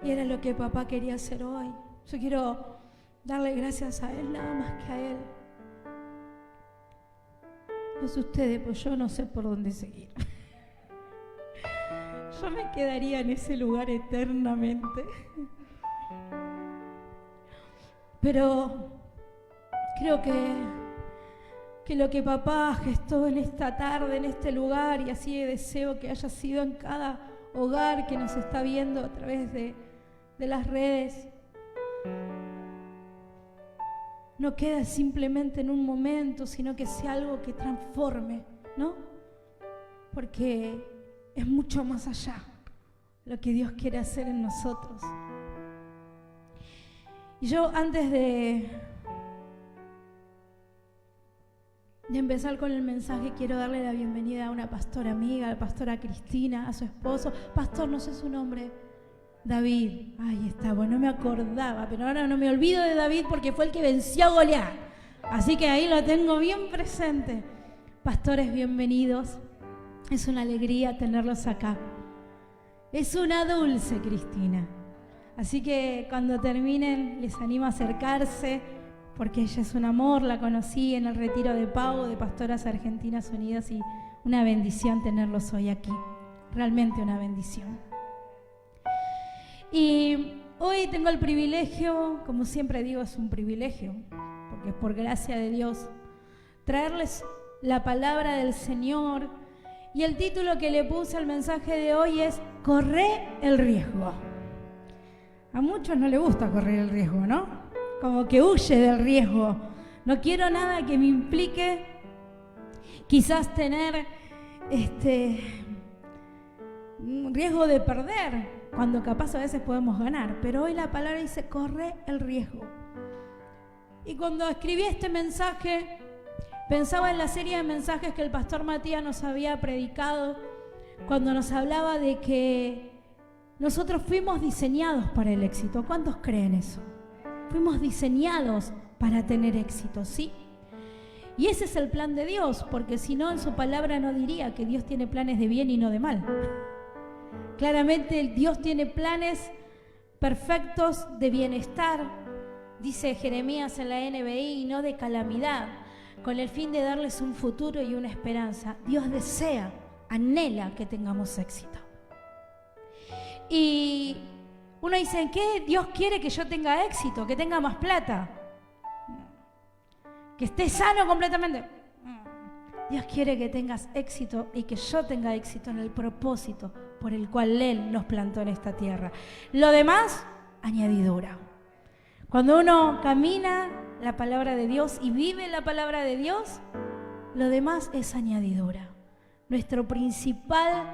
Y era lo que papá quería hacer hoy. Yo quiero darle gracias a Él, nada más que a Él. No sé ustedes, pues yo no sé por dónde seguir. Yo me quedaría en ese lugar eternamente. Pero creo que lo que papá gestó en esta tarde, en este lugar, y así deseo que haya sido en cada hogar que nos está viendo a través de las redes, no queda simplemente en un momento, sino que sea algo que transforme, ¿no? Porque es mucho más allá lo que Dios quiere hacer en nosotros. Y yo, antes de empezar con el mensaje, quiero darle la bienvenida a una pastora amiga, a la pastora Cristina, a su esposo. Pastor, no sé su nombre. David. Ahí está, bueno, no me acordaba, pero ahora no me olvido de David porque fue el que venció a Goliat. Así que ahí lo tengo bien presente. Pastores, bienvenidos. Es una alegría tenerlos acá. Es una dulce Cristina. Así que cuando terminen, les animo a acercarse, porque ella es un amor. La conocí en el retiro de Pau, de Pastoras Argentinas Unidas, y una bendición tenerlos hoy aquí. Realmente una bendición. Y hoy tengo el privilegio, como siempre digo, es un privilegio, porque es por gracia de Dios, traerles la palabra del Señor. Y el título que le puse al mensaje de hoy es Corre el riesgo. A muchos no les gusta correr el riesgo, ¿no? Como que huye del riesgo. No quiero nada que me implique quizás tener un riesgo de perder, cuando capaz a veces podemos ganar. Pero hoy la palabra dice, corre el riesgo. Y cuando escribí este mensaje, pensaba en la serie de mensajes que el pastor Matías nos había predicado, cuando nos hablaba de que nosotros fuimos diseñados para el éxito. ¿Cuántos creen eso? Fuimos diseñados para tener éxito, ¿sí? Y ese es el plan de Dios, porque si no, en su palabra no diría que Dios tiene planes de bien y no de mal. Claramente Dios tiene planes perfectos de bienestar, dice Jeremías en la NBI, y no de calamidad, con el fin de darles un futuro y una esperanza. Dios desea, anhela que tengamos éxito. Y uno dice, ¿en qué Dios quiere que yo tenga éxito? ¿Que tenga más plata? ¿Que esté sano completamente? Dios quiere que tengas éxito y que yo tenga éxito en el propósito por el cual Él nos plantó en esta tierra. Lo demás, añadidura. Cuando uno camina la palabra de Dios y vive la palabra de Dios, lo demás es añadidura. Nuestro principal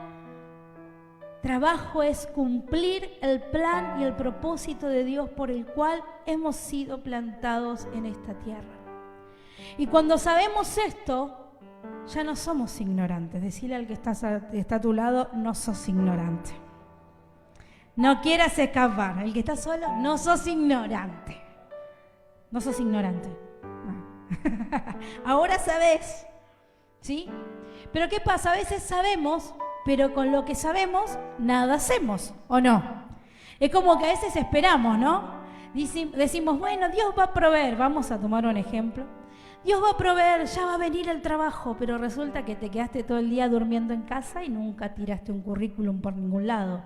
trabajo es cumplir el plan y el propósito de Dios por el cual hemos sido plantados en esta tierra. Y cuando sabemos esto, ya no somos ignorantes. Decirle al que está a tu lado, no sos ignorante. No quieras escapar. El que está solo, no sos ignorante. No sos ignorante. No. Ahora sabés, ¿sí? Pero ¿qué pasa? A veces sabemos, pero con lo que sabemos, nada hacemos, ¿o no? Es como que a veces esperamos, ¿no? Decimos, bueno, Dios va a proveer. Vamos a tomar un ejemplo. Dios va a proveer, ya va a venir el trabajo, pero resulta que te quedaste todo el día durmiendo en casa y nunca tiraste un currículum por ningún lado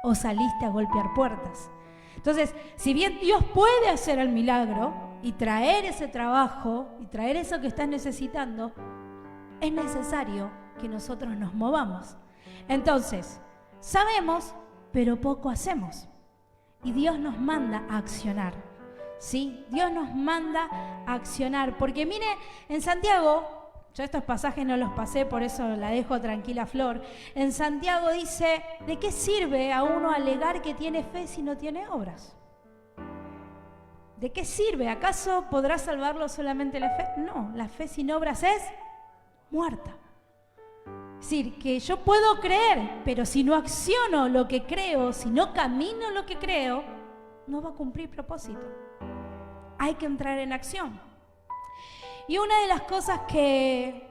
o saliste a golpear puertas. Entonces, si bien Dios puede hacer el milagro y traer ese trabajo y traer eso que estás necesitando, es necesario que nosotros nos movamos. Entonces, sabemos, pero poco hacemos. Y Dios nos manda a accionar. ¿Sí? Dios nos manda a accionar, porque mire, en Santiago, yo estos pasajes no los pasé, por eso la dejo tranquila Flor. En Santiago dice, ¿de qué sirve a uno alegar que tiene fe si no tiene obras? ¿De qué sirve? ¿Acaso podrá salvarlo solamente la fe? No, la fe sin obras es muerta. Es decir, que yo puedo creer, pero si no acciono lo que creo, si no camino lo que creo, no va a cumplir propósito. Hay que entrar en acción. Y una de las cosas que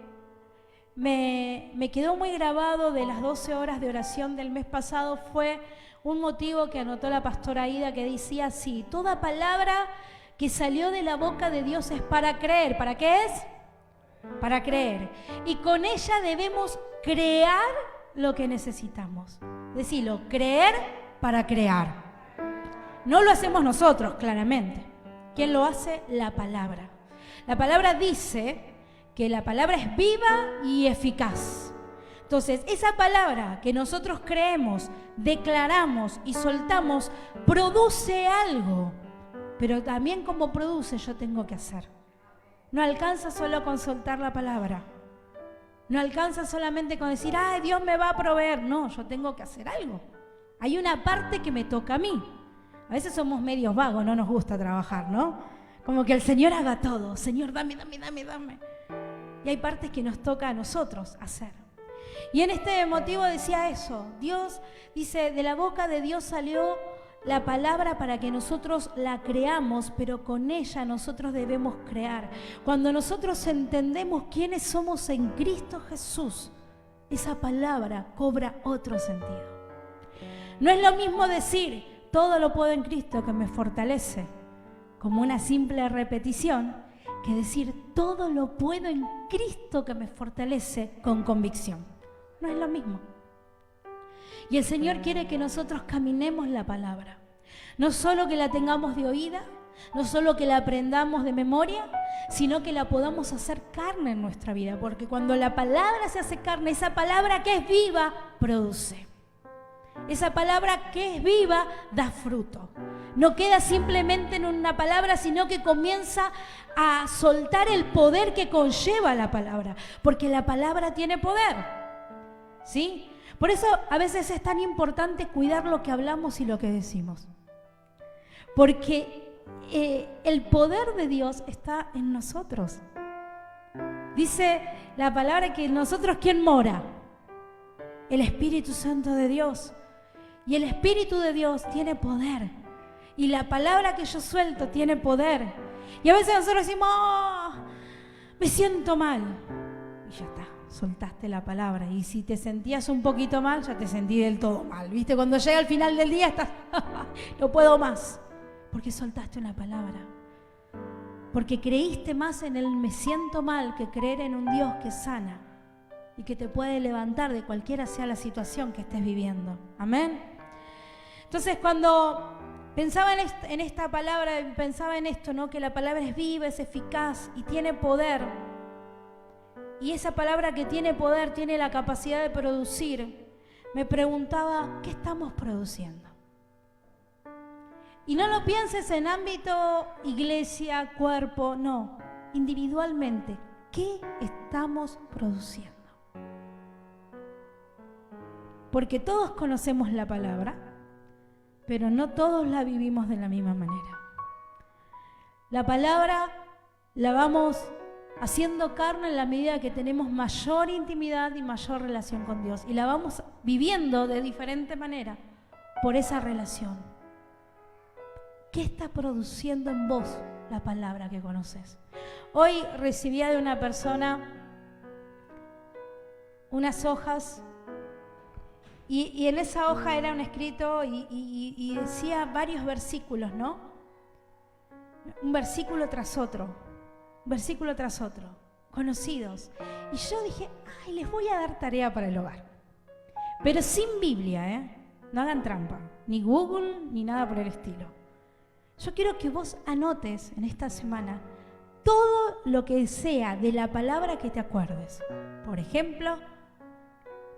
me quedó muy grabado de las 12 horas de oración del mes pasado fue un motivo que anotó la pastora Aida que decía así: toda palabra que salió de la boca de Dios es para creer. ¿Para qué es? Para creer. Y con ella debemos crear lo que necesitamos. Decilo, creer para crear. No lo hacemos nosotros, claramente. ¿Quién lo hace? La palabra. La palabra dice que la palabra es viva y eficaz. Entonces, esa palabra que nosotros creemos, declaramos y soltamos, produce algo. Pero también como produce, yo tengo que hacer. No alcanza solo con soltar la palabra. No alcanza solamente con decir, ¡ay, Dios me va a proveer! No, yo tengo que hacer algo. Hay una parte que me toca a mí. A veces somos medios vagos, no nos gusta trabajar, ¿no? Como que el Señor haga todo. Señor, dame. Y hay partes que nos toca a nosotros hacer. Y en este motivo decía eso. Dios dice, de la boca de Dios salió la palabra para que nosotros la creamos, pero con ella nosotros debemos crear. Cuando nosotros entendemos quiénes somos en Cristo Jesús, esa palabra cobra otro sentido. No es lo mismo decir, todo lo puedo en Cristo que me fortalece, como una simple repetición, que decir, todo lo puedo en Cristo que me fortalece con convicción. No es lo mismo. Y el Señor quiere que nosotros caminemos la palabra. No solo que la tengamos de oída, no solo que la aprendamos de memoria, sino que la podamos hacer carne en nuestra vida. Porque cuando la palabra se hace carne, esa palabra que es viva, produce. Esa palabra que es viva, da fruto. No queda simplemente en una palabra, sino que comienza a soltar el poder que conlleva la palabra. Porque la palabra tiene poder. ¿Sí? Por eso a veces es tan importante cuidar lo que hablamos y lo que decimos. Porque el poder de Dios está en nosotros. Dice la palabra que en nosotros, ¿quién mora? El Espíritu Santo de Dios. Y el Espíritu de Dios tiene poder. Y la palabra que yo suelto tiene poder. Y a veces nosotros decimos, oh, me siento mal. Y ya está. Soltaste la palabra, y si te sentías un poquito mal, ya te sentí del todo mal, ¿viste? Cuando llega el final del día estás, no puedo más, porque soltaste una palabra, porque creíste más en el me siento mal que creer en un Dios que sana y que te puede levantar de cualquiera sea la situación que estés viviendo. Amén. Entonces, cuando pensaba en esta palabra, pensaba en esto, ¿no? Que la palabra es viva, es eficaz y tiene poder. Y esa palabra que tiene poder, tiene la capacidad de producir. Me preguntaba, ¿qué estamos produciendo? Y no lo pienses en ámbito iglesia, cuerpo, no. Individualmente, ¿qué estamos produciendo? Porque todos conocemos la palabra, pero no todos la vivimos de la misma manera. La palabra la vamos haciendo carne en la medida que tenemos mayor intimidad y mayor relación con Dios. Y la vamos viviendo de diferente manera por esa relación. ¿Qué está produciendo en vos la palabra que conoces? Hoy recibía de una persona unas hojas y en esa hoja era un escrito y decía varios versículos, ¿no? Un versículo tras otro. Versículo tras otro, conocidos. Y yo dije, ay, les voy a dar tarea para el hogar. Pero sin Biblia, no hagan trampa, ni Google, ni nada por el estilo. Yo quiero que vos anotes en esta semana todo lo que sea de la palabra que te acuerdes. Por ejemplo,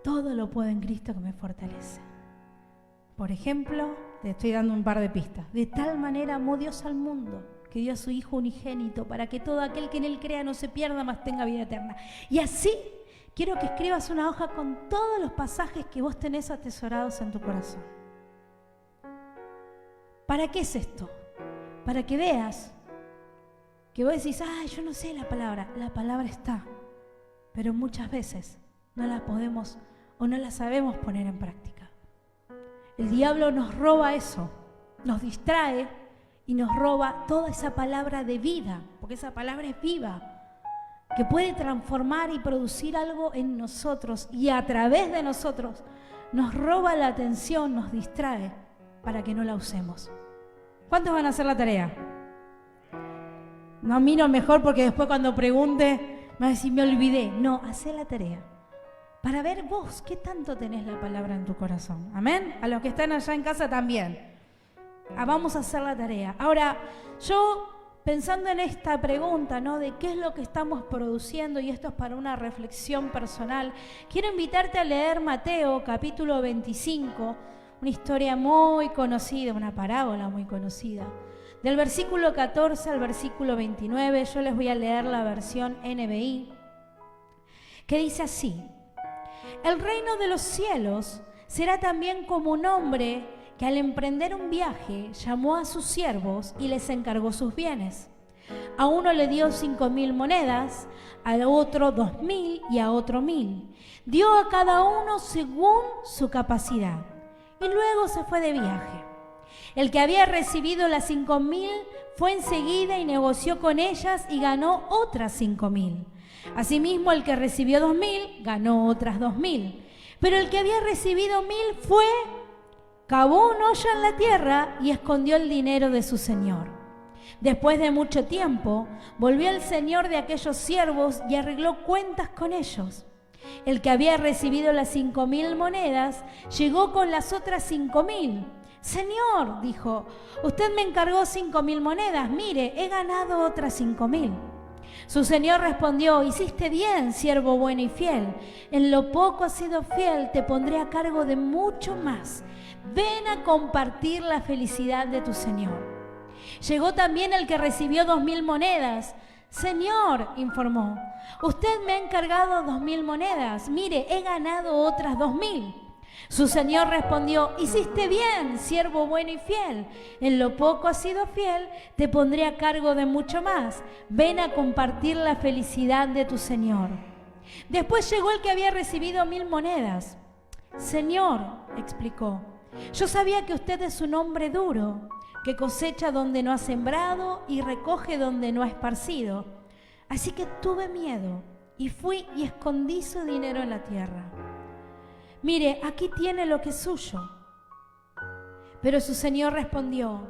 todo lo puedo en Cristo que me fortalece. Por ejemplo, te estoy dando un par de pistas. De tal manera amó Dios al mundo, que dio a su Hijo unigénito, para que todo aquel que en Él crea no se pierda, mas tenga vida eterna. Y así quiero que escribas una hoja con todos los pasajes que vos tenés atesorados en tu corazón. ¿Para qué es esto? Para que veas que vos decís, yo no sé la palabra está, pero muchas veces no la podemos o no la sabemos poner en práctica. El diablo nos roba eso, nos distrae y nos roba toda esa palabra de vida, porque esa palabra es viva, que puede transformar y producir algo en nosotros y a través de nosotros nos roba la atención, nos distrae para que no la usemos. ¿Cuántos van a hacer la tarea? No, miro mejor porque después cuando pregunte me va a decir, me olvidé. No, hacé la tarea. Para ver vos qué tanto tenés la palabra en tu corazón. Amén. A los que están allá en casa también. Vamos a hacer la tarea. Ahora, yo pensando en esta pregunta, ¿no? De qué es lo que estamos produciendo, y esto es para una reflexión personal, quiero invitarte a leer Mateo capítulo 25, una historia muy conocida, una parábola muy conocida. Del versículo 14 al versículo 29, yo les voy a leer la versión NBI, que dice así: el reino de los cielos será también como un hombre que al emprender un viaje llamó a sus siervos y les encargó sus bienes. A uno le dio 5.000 monedas, a otro 2.000 y a otro 1.000. Dio a cada uno según su capacidad y luego se fue de viaje. El que había recibido las 5.000 fue enseguida y negoció con ellas y ganó otras 5.000. Asimismo, el que recibió 2.000 ganó otras 2.000. Pero el que había recibido 1.000 fue, cavó un hoyo en la tierra y escondió el dinero de su señor. Después de mucho tiempo, volvió el señor de aquellos siervos y arregló cuentas con ellos. El que había recibido las 5.000 monedas llegó con las otras 5.000. Señor, dijo, usted me encargó 5.000 monedas, mire, he ganado otras 5.000. Su señor respondió, hiciste bien, siervo bueno y fiel. En lo poco has sido fiel, te pondré a cargo de mucho más. Ven a compartir la felicidad de tu señor. Llegó también el que recibió 2.000 monedas. Señor, informó, usted me ha encargado 2.000 monedas. Mire, he ganado otras 2.000. Su señor respondió, hiciste bien, siervo bueno y fiel. En lo poco has sido fiel, te pondré a cargo de mucho más. Ven a compartir la felicidad de tu señor. Después llegó el que había recibido 1.000 monedas. Señor, explicó, yo sabía que usted es un hombre duro, que cosecha donde no ha sembrado y recoge donde no ha esparcido. Así que tuve miedo y fui y escondí su dinero en la tierra. Mire, aquí tiene lo que es suyo. Pero su señor respondió,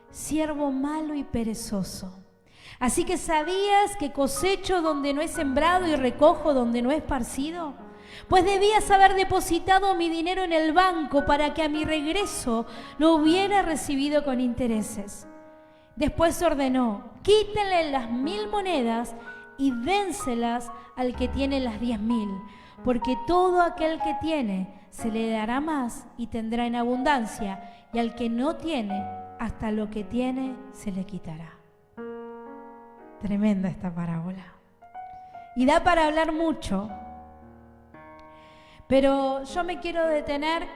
siervo malo y perezoso. Así que ¿sabías que cosecho donde no he sembrado y recojo donde no he esparcido? Pues debías haber depositado mi dinero en el banco para que a mi regreso lo hubiera recibido con intereses. Después ordenó, quítenle las 1.000 monedas y dénselas al que tiene las 10.000. Porque todo aquel que tiene se le dará más y tendrá en abundancia, y al que no tiene, hasta lo que tiene se le quitará. Tremenda esta parábola. Y da para hablar mucho, pero yo me quiero detener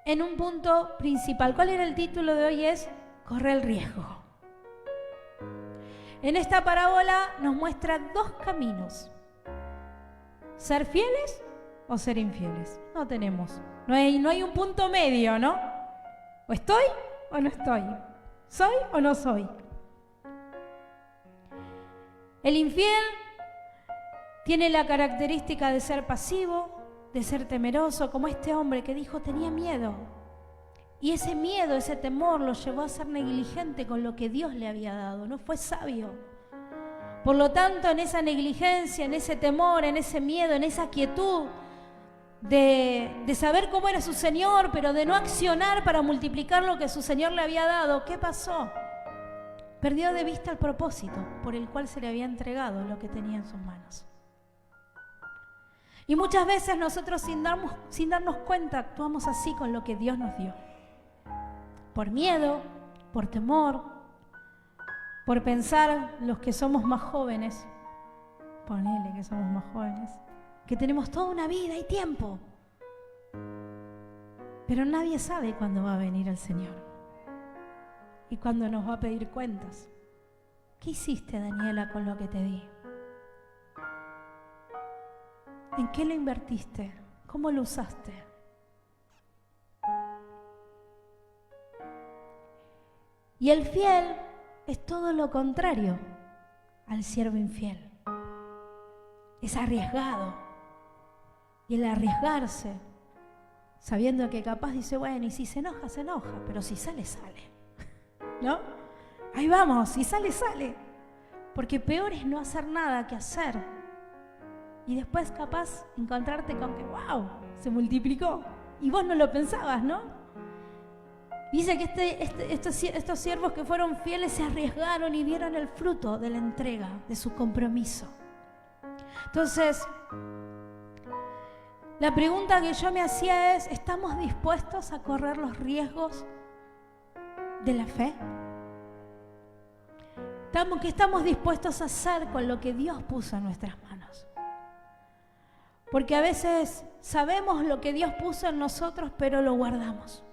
en un punto principal. ¿Cuál era el título de hoy? Es Corre el riesgo. En esta parábola nos muestra dos caminos. ¿Ser fieles o ser infieles? No tenemos. No hay un punto medio, ¿no? O estoy o no estoy. ¿Soy o no soy? El infiel tiene la característica de ser pasivo, de ser temeroso, como este hombre que dijo tenía miedo. Y ese miedo, ese temor lo llevó a ser negligente con lo que Dios le había dado. No fue sabio. Por lo tanto, en esa negligencia, en ese temor, en ese miedo, en esa quietud de saber cómo era su Señor, pero de no accionar para multiplicar lo que su Señor le había dado, ¿qué pasó? Perdió de vista el propósito por el cual se le había entregado lo que tenía en sus manos. Y muchas veces nosotros sin darnos cuenta actuamos así con lo que Dios nos dio. Por miedo, por temor, por pensar los que somos más jóvenes, ponele que somos más jóvenes, que tenemos toda una vida y tiempo, pero nadie sabe cuándo va a venir el Señor y cuándo nos va a pedir cuentas. ¿Qué hiciste, Daniela, con lo que te di? ¿En qué lo invertiste? ¿Cómo lo usaste? Y el fiel es todo lo contrario al siervo infiel. Es arriesgado y el arriesgarse, sabiendo que capaz dice, bueno, y si se enoja, pero si sale, sale, ¿no? Ahí vamos, si sale, sale, porque peor es no hacer nada que hacer, y después capaz encontrarte con que, wow, se multiplicó, y vos no lo pensabas, ¿no? Dice que estos siervos que fueron fieles se arriesgaron y vieron el fruto de la entrega, de su compromiso. Entonces, la pregunta que yo me hacía es, ¿estamos dispuestos a correr los riesgos de la fe? ¿Qué estamos dispuestos a hacer con lo que Dios puso en nuestras manos? Porque a veces sabemos lo que Dios puso en nosotros, pero lo guardamos,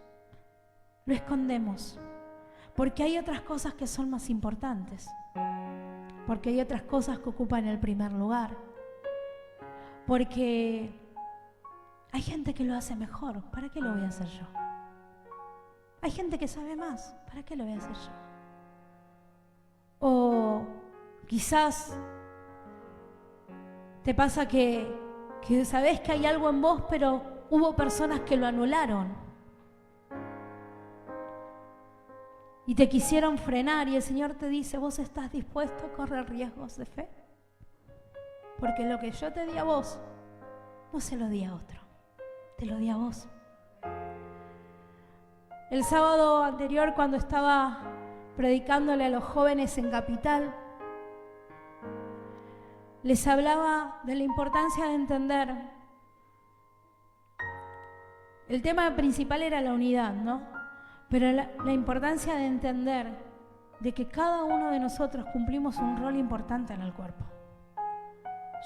lo escondemos, porque hay otras cosas que son más importantes, porque hay otras cosas que ocupan el primer lugar, porque hay gente que lo hace mejor, ¿para qué lo voy a hacer yo? Hay gente que sabe más, ¿para qué lo voy a hacer yo? O quizás te pasa que sabes que hay algo en vos, pero hubo personas que lo anularon y te quisieron frenar, y el Señor te dice, ¿vos estás dispuesto a correr riesgos de fe? Porque lo que yo te di a vos, no se lo di a otro, te lo di a vos. El sábado anterior, cuando estaba predicándole a los jóvenes en Capital, les hablaba de la importancia de entender. El tema principal era la unidad, ¿no? Pero la importancia de entender de que cada uno de nosotros cumplimos un rol importante en el cuerpo.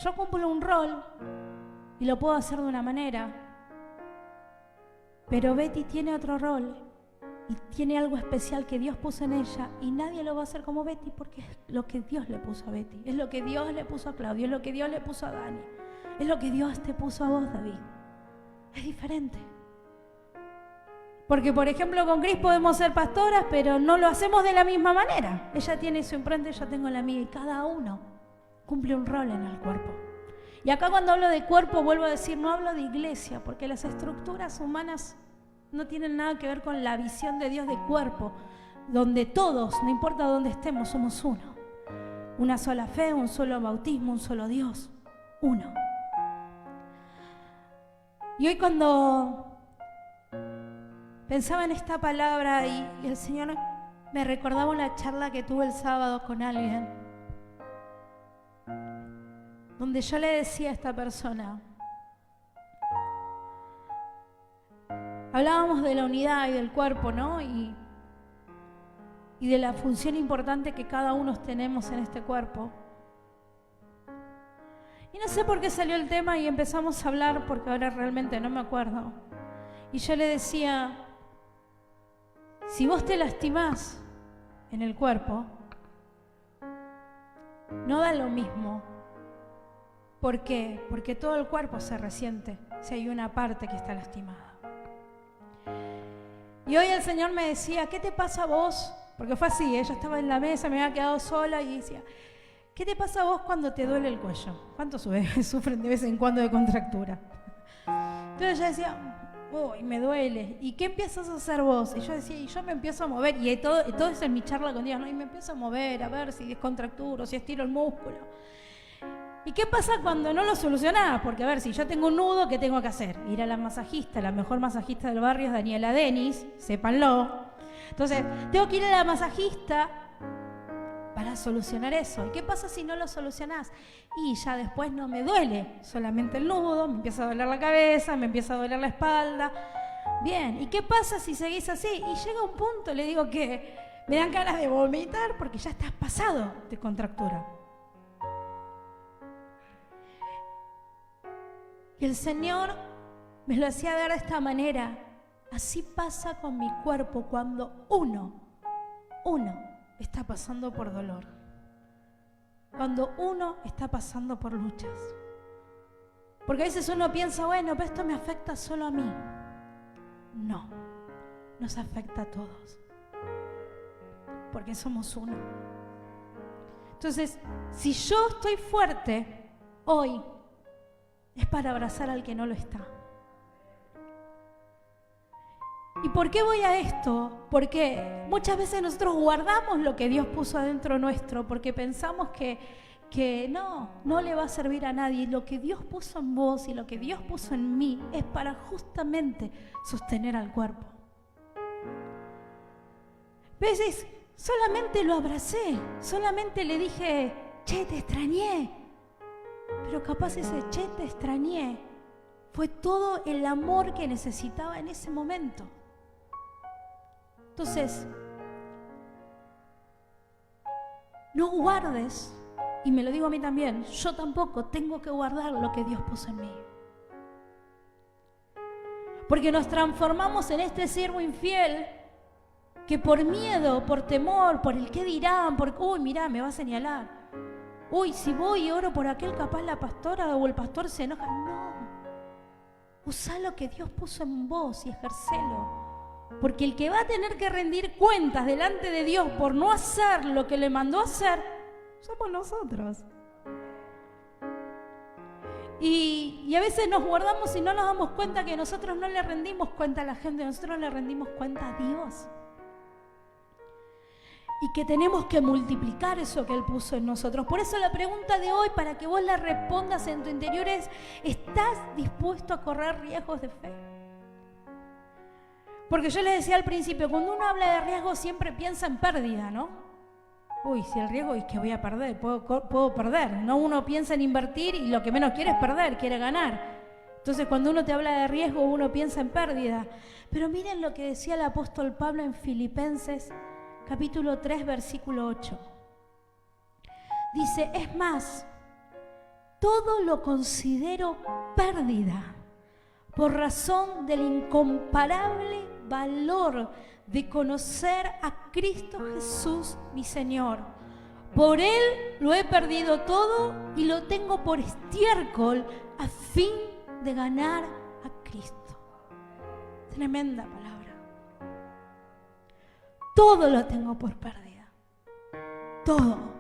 Yo cumplo un rol y lo puedo hacer de una manera, pero Betty tiene otro rol y tiene algo especial que Dios puso en ella, y nadie lo va a hacer como Betty, porque es lo que Dios le puso a Betty, es lo que Dios le puso a Claudio, es lo que Dios le puso a Dani, es lo que Dios te puso a vos, David. Es diferente. Porque, por ejemplo, con Cris podemos ser pastoras, pero no lo hacemos de la misma manera. Ella tiene su imprenta y yo tengo la mía, y cada uno cumple un rol en el cuerpo. Y acá, cuando hablo de cuerpo, vuelvo a decir, no hablo de iglesia, porque las estructuras humanas no tienen nada que ver con la visión de Dios de cuerpo, donde todos, no importa dónde estemos, somos uno. Una sola fe, un solo bautismo, un solo Dios, uno. Y hoy, cuando pensaba en esta palabra, y el Señor me recordaba una charla que tuve el sábado con alguien, donde yo le decía a esta persona, hablábamos de la unidad y del cuerpo, ¿no? Y de la función importante que cada uno tenemos en este cuerpo. Y no sé por qué salió el tema y empezamos a hablar, porque ahora realmente no me acuerdo. Y yo le decía, si vos te lastimás en el cuerpo, no da lo mismo. ¿Por qué? Porque todo el cuerpo se resiente si hay una parte que está lastimada. Y hoy el Señor me decía, ¿qué te pasa a vos? Porque fue así, ella estaba en la mesa, me había quedado sola y decía, ¿qué te pasa a vos cuando te duele el cuello? ¿Cuántos sufren de vez en cuando de contractura? Entonces ella decía, uy, me duele. ¿Y qué empiezas a hacer vos? Y yo decía, y yo me empiezo a mover, y todo eso en mi charla con Dios, ¿no? Y me empiezo a mover, a ver si descontracturo, si estiro el músculo. ¿Y qué pasa cuando no lo solucionás? Porque, a ver, si yo tengo un nudo, ¿qué tengo que hacer? Ir a la masajista, la mejor masajista del barrio es Daniela Denis, sépanlo. Entonces, tengo que ir a la masajista para solucionar eso. ¿Y qué pasa si no lo solucionás? Y ya después no me duele solamente el nudo, me empieza a doler la cabeza, me empieza a doler la espalda. Bien, ¿y qué pasa si seguís así? Y llega un punto, le digo, que me dan ganas de vomitar porque ya estás pasado de contractura. Y el Señor me lo hacía ver de esta manera. Así pasa con mi cuerpo cuando uno está pasando por dolor. Cuando uno está pasando por luchas. Porque a veces uno piensa, bueno, pero esto me afecta solo a mí. No, nos afecta a todos. Porque somos uno. Entonces, si yo estoy fuerte hoy, es para abrazar al que no lo está. ¿Y por qué voy a esto? Porque muchas veces nosotros guardamos lo que Dios puso adentro nuestro, porque pensamos que no le va a servir a nadie. Lo que Dios puso en vos y lo que Dios puso en mí es para justamente sostener al cuerpo. A veces solamente lo abracé, solamente le dije, che, te extrañé. Pero capaz ese che, te extrañé fue todo el amor que necesitaba en ese momento. Entonces, no guardes, y me lo digo a mí también, yo tampoco tengo que guardar lo que Dios puso en mí. Porque nos transformamos en este siervo infiel que por miedo, por temor, por el qué dirán, por, uy, mirá, me va a señalar. Uy, si voy y oro por aquel, capaz la pastora o el pastor se enoja. No, usá lo que Dios puso en vos y ejercelo. Porque el que va a tener que rendir cuentas delante de Dios por no hacer lo que le mandó a hacer, somos nosotros. Y a veces nos guardamos y no nos damos cuenta que nosotros no le rendimos cuenta a la gente, nosotros le rendimos cuenta a Dios. Y que tenemos que multiplicar eso que Él puso en nosotros. Por eso la pregunta de hoy, para que vos la respondas en tu interior, es: ¿estás dispuesto a correr riesgos de fe? Porque yo les decía al principio, cuando uno habla de riesgo siempre piensa en pérdida, ¿no? Uy, si el riesgo es que voy a perder, puedo perder. No, uno piensa en invertir y lo que menos quiere es perder, quiere ganar. Entonces cuando uno te habla de riesgo, uno piensa en pérdida. Pero miren lo que decía el apóstol Pablo en Filipenses, capítulo 3, versículo 8. Dice, es más, todo lo considero pérdida por razón del incomparable valor de conocer a Cristo Jesús, mi Señor. Por Él lo he perdido todo y lo tengo por estiércol a fin de ganar a Cristo. Tremenda palabra. Todo lo tengo por pérdida. Todo.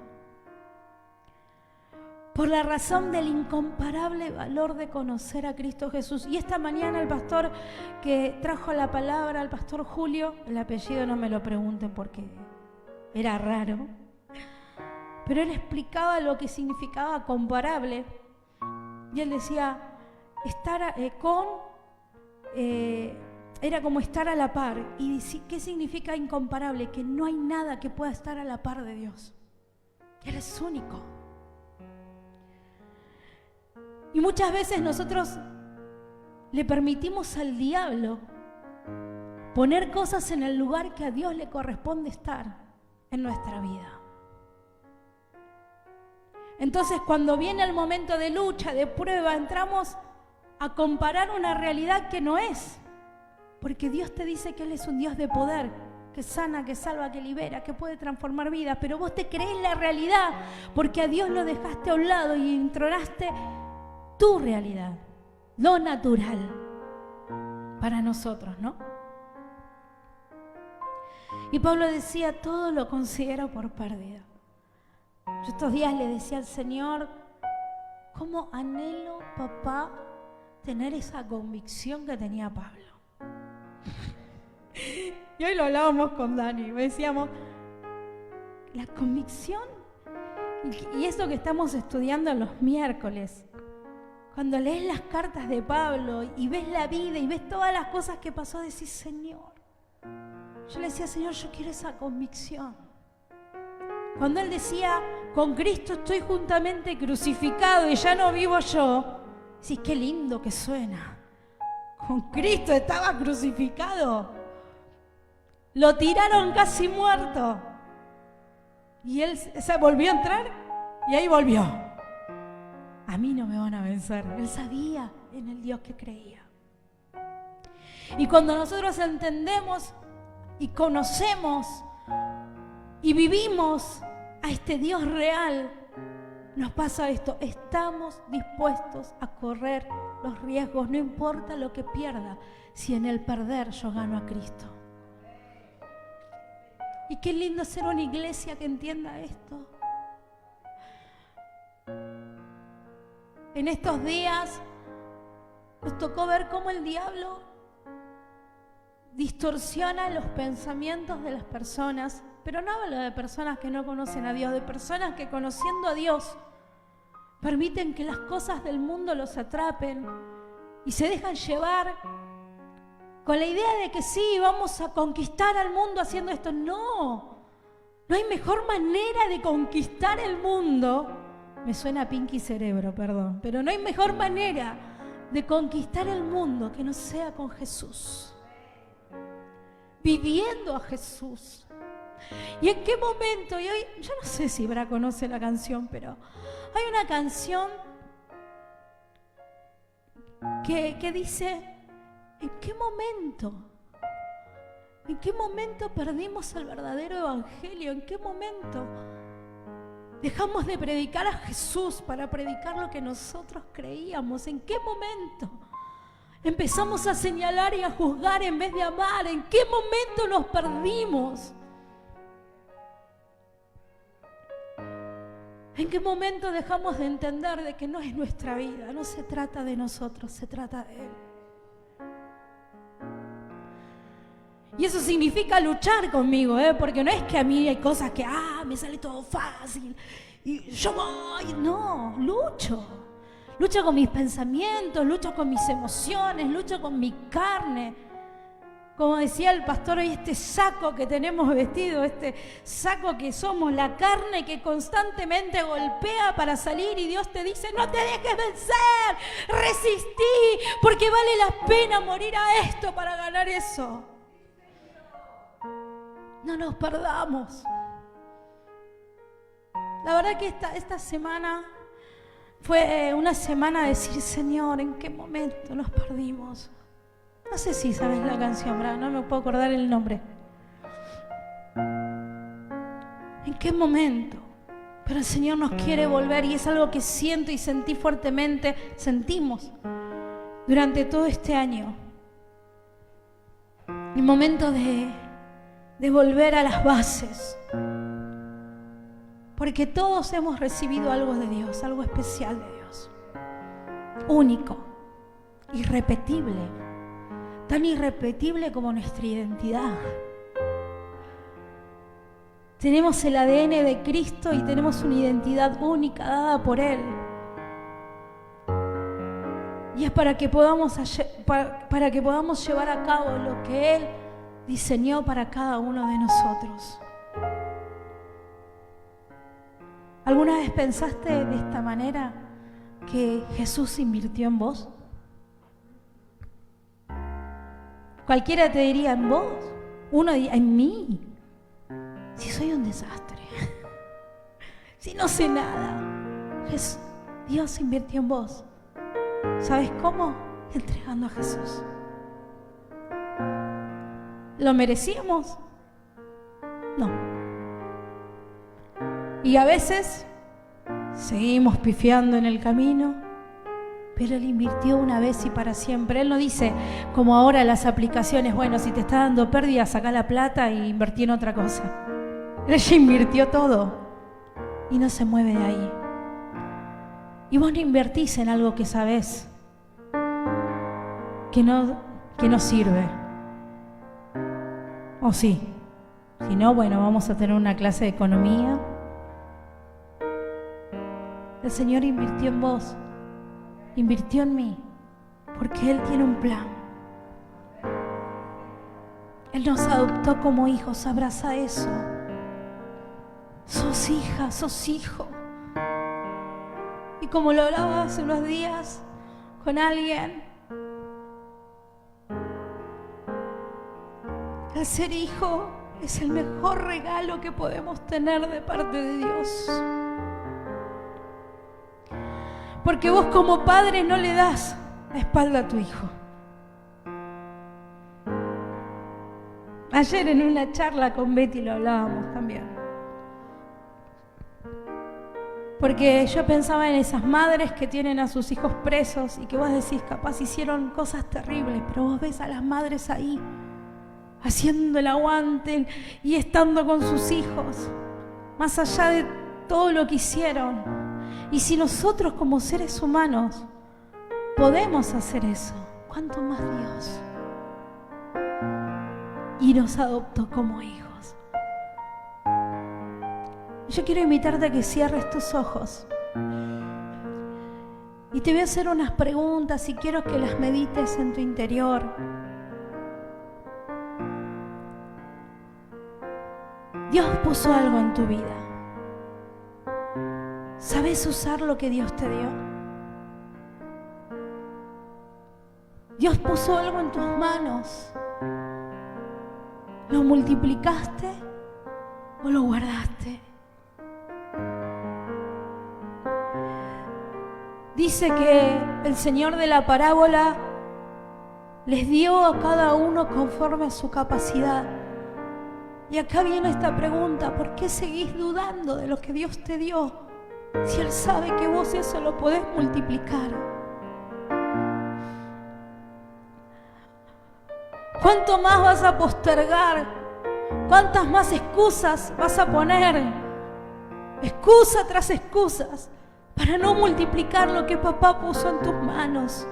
Por la razón del incomparable valor de conocer a Cristo Jesús. Y esta mañana el pastor que trajo la palabra, el pastor Julio, el apellido no me lo pregunten porque era raro, pero él explicaba lo que significaba comparable. Y él decía, estar era como estar a la par. ¿Y qué significa incomparable? Que no hay nada que pueda estar a la par de Dios. Él es único. Y muchas veces nosotros le permitimos al diablo poner cosas en el lugar que a Dios le corresponde estar en nuestra vida. Entonces, cuando viene el momento de lucha, de prueba, entramos a comparar una realidad que no es. Porque Dios te dice que Él es un Dios de poder, que sana, que salva, que libera, que puede transformar vidas. Pero vos te creés la realidad porque a Dios lo dejaste a un lado y entronaste tu realidad, lo natural para nosotros, ¿no? Y Pablo decía, todo lo considero por pérdida. Yo estos días le decía al Señor, ¿cómo anhelo, papá, tener esa convicción que tenía Pablo? Y hoy lo hablábamos con Dani, decíamos, la convicción, y eso que estamos estudiando los miércoles, cuando lees las cartas de Pablo y ves la vida y ves todas las cosas que pasó, decís, Señor. Yo le decía, Señor, yo quiero esa convicción. Cuando Él decía, con Cristo estoy juntamente crucificado y ya no vivo yo, decís, qué lindo que suena. Con Cristo estaba crucificado. Lo tiraron casi muerto. Y Él se volvió a entrar y ahí volvió. A mí no me van a vencer. Él sabía en el Dios que creía. Y cuando nosotros entendemos y conocemos y vivimos a este Dios real, nos pasa esto. Estamos dispuestos a correr los riesgos, no importa lo que pierda, si en el perder yo gano a Cristo. Y qué lindo ser una iglesia que entienda esto. En estos días Nos tocó ver cómo el diablo distorsiona los pensamientos de las personas, pero no hablo de personas que no conocen a Dios, de personas que conociendo a Dios permiten que las cosas del mundo los atrapen y se dejan llevar con la idea de que sí, vamos a conquistar al mundo haciendo esto. No hay mejor manera de conquistar el mundo. Me suena Pinky Cerebro, perdón, pero no hay mejor manera de conquistar el mundo que no sea con Jesús, viviendo a Jesús. ¿Y en qué momento? Y hoy, yo no sé si Bra conoce la canción, pero hay una canción que dice: ¿en qué momento? ¿En qué momento perdimos el verdadero evangelio? ¿En qué momento dejamos de predicar a Jesús para predicar lo que nosotros creíamos? ¿En qué momento empezamos a señalar y a juzgar en vez de amar? ¿En qué momento nos perdimos? ¿En qué momento dejamos de entender de que no es nuestra vida? No se trata de nosotros, se trata de Él. Y eso significa luchar conmigo, porque no es que a mí hay cosas que, me sale todo fácil y yo voy. No, lucho con mis pensamientos, lucho con mis emociones, lucho con mi carne. Como decía el pastor hoy, este saco que tenemos vestido, este saco que somos, la carne que constantemente golpea para salir, y Dios te dice: no te dejes vencer, resistí, porque vale la pena morir a esto para ganar eso. No nos perdamos. La verdad que esta semana fue una semana de decir: Señor, ¿en qué momento nos perdimos? No sé si sabes la canción, ¿verdad? No me puedo acordar el nombre. ¿En qué momento? Pero el Señor nos quiere volver, y es algo que siento y sentí fuertemente, sentimos durante todo este año. El momento de volver a las bases, porque todos hemos recibido algo de Dios, algo especial de Dios, único, irrepetible, tan irrepetible como nuestra identidad. Tenemos el ADN de Cristo y tenemos una identidad única dada por Él, y es para que podamos llevar a cabo lo que Él diseñó para cada uno de nosotros. ¿Alguna vez pensaste de esta manera que Jesús invirtió en vos? Cualquiera te diría: ¿en vos? Uno diría: ¿en mí? Si soy un desastre, si no sé nada. Dios invirtió en vos. ¿Sabes cómo? Entregando a Jesús. ¿Lo merecíamos? No. Y a veces seguimos pifiando en el camino, pero Él invirtió una vez y para siempre. Él no dice, como ahora las aplicaciones: bueno, si te está dando pérdida, sacá la plata e invertí en otra cosa. Él ya invirtió todo y no se mueve de ahí. Y vos no invertís en algo que sabés que no sirve. ¿O sí? Si no, bueno, vamos a tener una clase de economía. El Señor invirtió en vos, invirtió en mí, porque Él tiene un plan. Él nos adoptó como hijos, abraza eso. Sos hija, sos hijo. Y como lo hablaba hace unos días con alguien, el ser hijo es el mejor regalo que podemos tener de parte de Dios. Porque vos como padre no le das la espalda a tu hijo. Ayer en una charla con Betty lo hablábamos también. Porque yo pensaba en esas madres que tienen a sus hijos presos y que vos decís, capaz hicieron cosas terribles, pero vos ves a las madres ahí, haciendo el aguante y estando con sus hijos, más allá de todo lo que hicieron. Y si nosotros como seres humanos podemos hacer eso, ¿cuánto más Dios? Y nos adoptó como hijos. Yo quiero invitarte a que cierres tus ojos. Y te voy a hacer unas preguntas y quiero que las medites en tu interior. Dios puso algo en tu vida. ¿Sabes usar lo que Dios te dio? Dios puso algo en tus manos. ¿Lo multiplicaste o lo guardaste? Dice que el Señor de la parábola les dio a cada uno conforme a su capacidad. Y acá viene esta pregunta: ¿por qué seguís dudando de lo que Dios te dio si Él sabe que vos eso lo podés multiplicar? ¿Cuánto más vas a postergar? ¿Cuántas más excusas vas a poner? Excusa tras excusas para no multiplicar lo que papá puso en tus manos.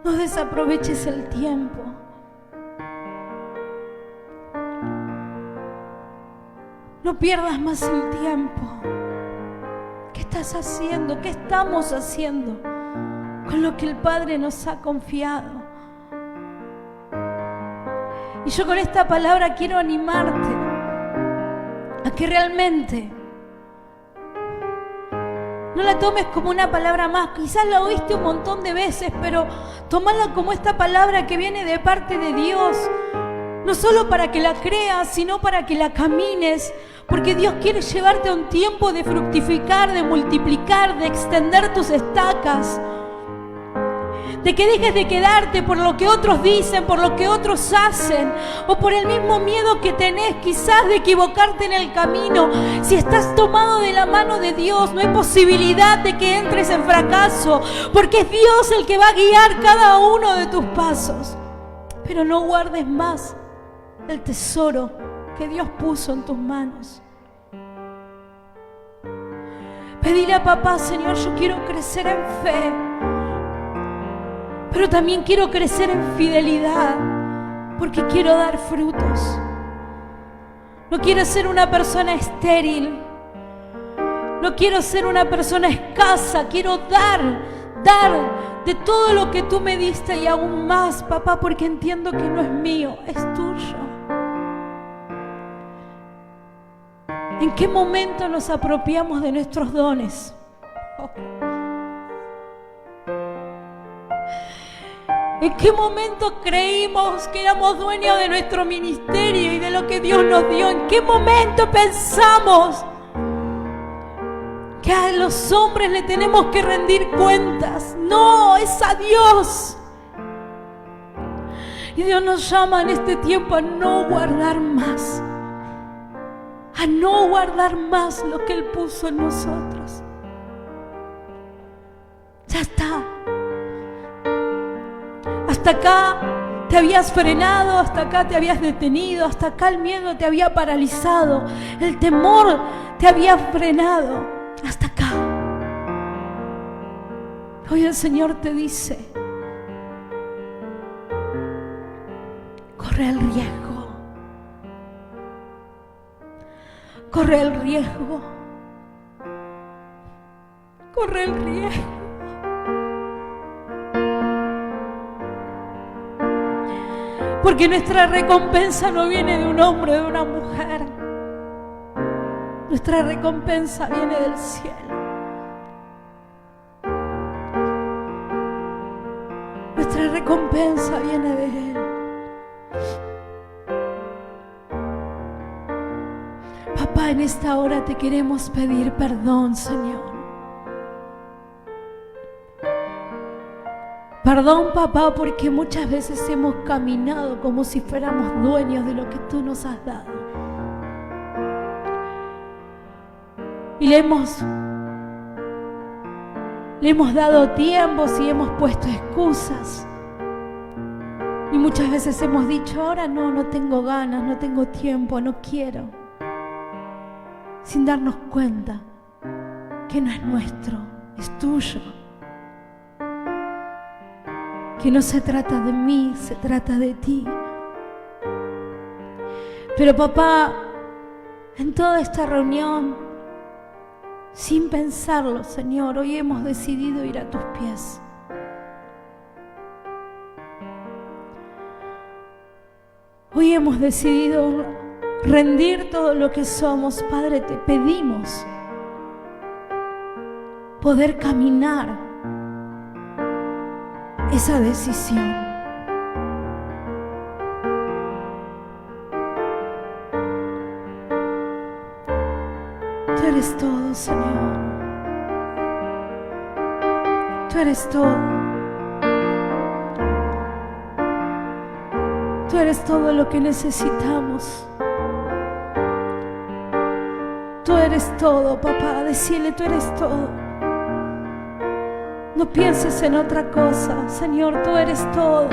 No desaproveches el tiempo. No pierdas más el tiempo. ¿Qué estás haciendo? ¿Qué estamos haciendo con lo que el Padre nos ha confiado? Y yo con esta palabra quiero animarte a que realmente no la tomes como una palabra más. Quizás la oíste un montón de veces, pero tómala como esta palabra que viene de parte de Dios. No solo para que la creas, sino para que la camines. Porque Dios quiere llevarte a un tiempo de fructificar, de multiplicar, de extender tus estacas. De que dejes de quedarte por lo que otros dicen, por lo que otros hacen, o por el mismo miedo que tenés quizás de equivocarte en el camino. Si estás tomado de la mano de Dios, no hay posibilidad de que entres en fracaso, porque es Dios el que va a guiar cada uno de tus pasos. Pero no guardes más el tesoro que Dios puso en tus manos. Pedile a papá: Señor, yo quiero crecer en fe, pero también quiero crecer en fidelidad, porque quiero dar frutos. No quiero ser una persona estéril. No quiero ser una persona escasa. Quiero dar de todo lo que tú me diste y aún más, papá, porque entiendo que no es mío, es tuyo. ¿En qué momento nos apropiamos de nuestros dones? ¿En qué momento creímos que éramos dueños de nuestro ministerio y de lo que Dios nos dio? ¿En qué momento pensamos que a los hombres le tenemos que rendir cuentas? No, es a Dios. Y Dios nos llama en este tiempo a no guardar más. A no guardar más lo que Él puso en nosotros. Ya está. Hasta acá te habías frenado, hasta acá te habías detenido, hasta acá el miedo te había paralizado, el temor te había frenado, hasta acá. Hoy el Señor te dice: corre el riesgo, corre el riesgo, corre el riesgo. Porque nuestra recompensa no viene de un hombre o de una mujer. Nuestra recompensa viene del cielo. Nuestra recompensa viene de Él. Papá, en esta hora te queremos pedir perdón, Señor. Perdón, papá, porque muchas veces hemos caminado como si fuéramos dueños de lo que tú nos has dado. Y le hemos dado tiempos y hemos puesto excusas. Y muchas veces hemos dicho: ahora no tengo ganas, no tengo tiempo, no quiero. Sin darnos cuenta que no es nuestro, es tuyo. Que no se trata de mí, se trata de ti. Pero papá, en toda esta reunión, sin pensarlo, Señor, hoy hemos decidido ir a tus pies. Hoy hemos decidido rendir todo lo que somos. Padre, te pedimos poder caminar esa decisión. Tú eres todo, Señor. Tú eres todo. Tú eres todo lo que necesitamos. Tú eres todo, papá. Decile, tú eres todo. No pienses en otra cosa, Señor, tú eres todo.